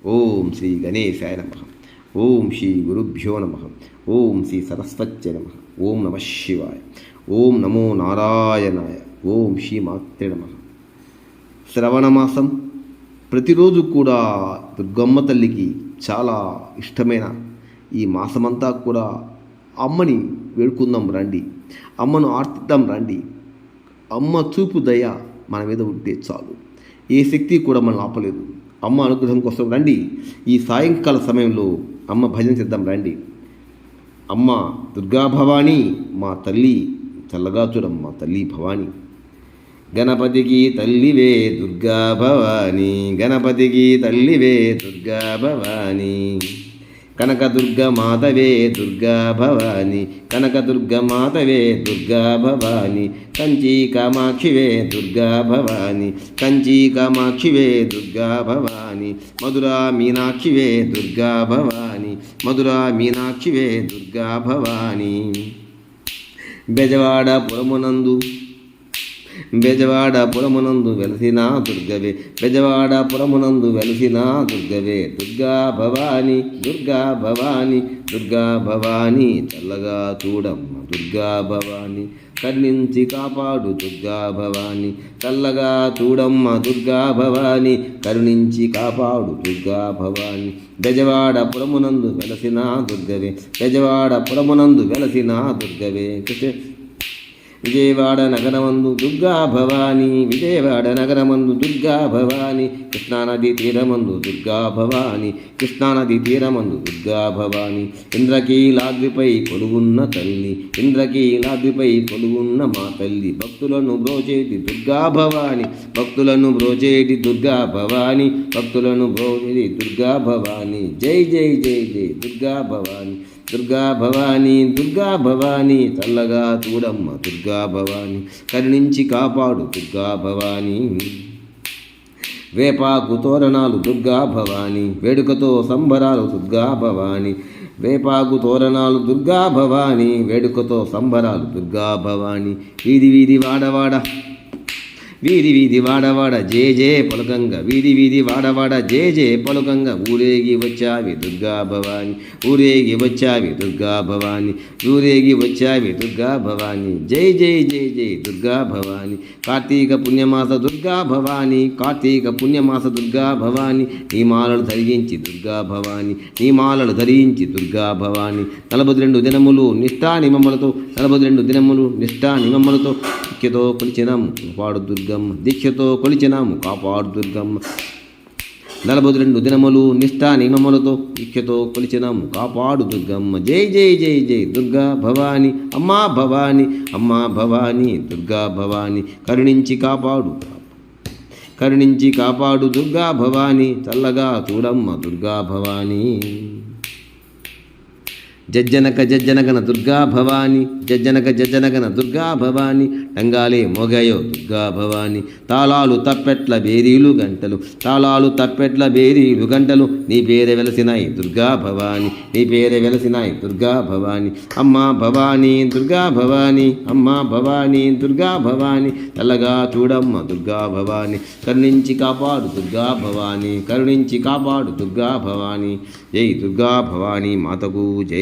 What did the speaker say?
ఓం శ్రీ గణేశాయ నమః. ఓం శ్రీ గురుభ్యో నమః. ఓం శ్రీ సరస్వత్యై నమః. ఓం నమః శివాయ. ఓం నమో నారాయణాయ. ఓం శ్రీ మాత్రే నమః. శ్రవణమాసం ప్రతిరోజు కూడా దుర్గమ్మ తల్లికి చాలా ఇష్టమైన ఈ మాసమంతా కూడా అమ్మని వేడుకుందాం రండి, అమ్మను ఆర్తిద్దాం రండి. అమ్మ చూపు దయ మన మీద ఉంటే చాలు, ఏ శక్తి కూడా మనం ఆపలేదు. అమ్మ అనుగ్రహం కోసం రండి. ఈ సాయంకాల సమయంలో అమ్మ భజన చేద్దాం రండి. అమ్మ దుర్గా భవానీ, మా తల్లి చల్లగా చూడమ్మ తల్లి భవానీ. గణపతికి తల్లివే దుర్గా భవానీ, గణపతికి తల్లివే దుర్గా భవానీ. కనకదుర్గ మాతవే దుర్గా భవానీ, కనకదుర్గ మాతవే దుర్గా భవానీ. కంచి కామాక్షివే దుర్గా భవానీ, కంచి కామాక్షివే దుర్గా భవానీ. మధురా మీనాక్షివే దుర్గా భవానీ, మధురా మీనాక్షివే దుర్గా భవానీ. బెజవాడ పురమునందు వెలసిన దుర్గవే, బెజవాడ పురమునందు వెలసిన దుర్గవే. దుర్గా భవానీ, దుర్గా భవానీ, దుర్గా భవానీ. చల్లగా చూడమ్మ దుర్గా భవానీ, కరుణించి కాపాడు దుర్గా భవానీ. చల్లగా చూడమ్మ దుర్గా భవానీ, కరుణించి కాపాడు దుర్గా భవానీ. బెజవాడ పురమునందు వెలసిన దుర్గవే, బెజవాడ పురమునందు వెలసిన దుర్గవే. విజయవాడ నగరమందు దుర్గా భవానీ, విజయవాడ నగరమందు దుర్గా భవానీ. కృష్ణానది తీరమందు దుర్గా భవానీ, కృష్ణానది తీరమందు దుర్గా భవానీ. ఇంద్రకీలాద్రిపై కొలువున్న తల్లి, ఇంద్రకీలాద్రిపై కొలువున్న మా తల్లి. భక్తులను బ్రోచేటి దుర్గా భవానీ, భక్తులను బ్రోచేటి దుర్గా భవానీ, భక్తులను బ్రోచేటి దుర్గా భవానీ. జై జై జై జై దుర్గా భవానీ, దుర్గా భవానీ, దుర్గా భవానీ. చల్లగా చూడమ్మ దుర్గా భవానీ, కరుణించి కాపాడు దుర్గా భవానీ. వేపాకు తోరణాలు దుర్గా భవానీ, వేడుకతో సంబరాలు దుర్గా భవానీ. వేపాకు తోరణాలు దుర్గా భవానీ, వేడుకతో సంబరాలు దుర్గా భవానీ. వీధి వీధి వాడవాడ, వీధి వీధి వాడవాడ జే జే పలుకంగ, వీధి వీధి వాడవాడ జే జే పలుకంగ. ఊరేగి వచ్చావి దుర్గా భవానీ, ఊరేగి వచ్చావి దుర్గా భవానీ, ఊరేగి వచ్చావి దుర్గా భవానీ. జై జై జై జై దుర్గా భవానీ. కార్తీక పుణ్యమాస దుర్గా భవానీ, కార్తీక పుణ్యమాస దుర్గా భవానీ. నీ మాలలు ధరించి దుర్గా భవానీ, నీ మాలలు ధరించి దుర్గా భవానీ. 42 దినములు నిష్ఠా నిమమ్మలతో, 42 దినములు నిష్ఠా నిమమ్మలతో దీక్షతో కొలిచినాము కాపాడు దుర్గమ్మ, దీక్షతో కొలిచినాము కాపాడు దుర్గమ్మ. 42 దినములు నిష్ఠా నియమములతో దీక్షతో కొలిచినాము కాపాడు దుర్గమ్మ. జై జై జై జై దుర్గా భవానీ, అమ్మా భవానీ, అమ్మా భవానీ. దుర్గా భవానీ కరుణించి కాపాడు, కరుణించి కాపాడు దుర్గా భవానీ. చల్లగా చూడమ్మ దుర్గా భవానీ. జజ్జనక జజ్జనగన దుర్గా భవానీ, జజ్జనక జజ్జనగన దుర్గా భవానీ. టంగాలే మోగాయో దుర్గా భవానీ. తాళాలు తప్పెట్ల బేరీలు గంటలు, తాళాలు తప్పెట్ల బేరీలు గంటలు. నీ పేరే వెలసినాయి దుర్గా భవానీ, నీ పేరే వెలసినాయి దుర్గా భవానీ. అమ్మా భవానీ, దుర్గా భవానీ, అమ్మా భవానీ, దుర్గా భవానీ. చల్లగా చూడమ్మ దుర్గా భవానీ, కరుణించి కాపాడు దుర్గా భవానీ, కరుణించి కాపాడు దుర్గా భవానీ. జై దుర్గా భవానీ మాతకు జై.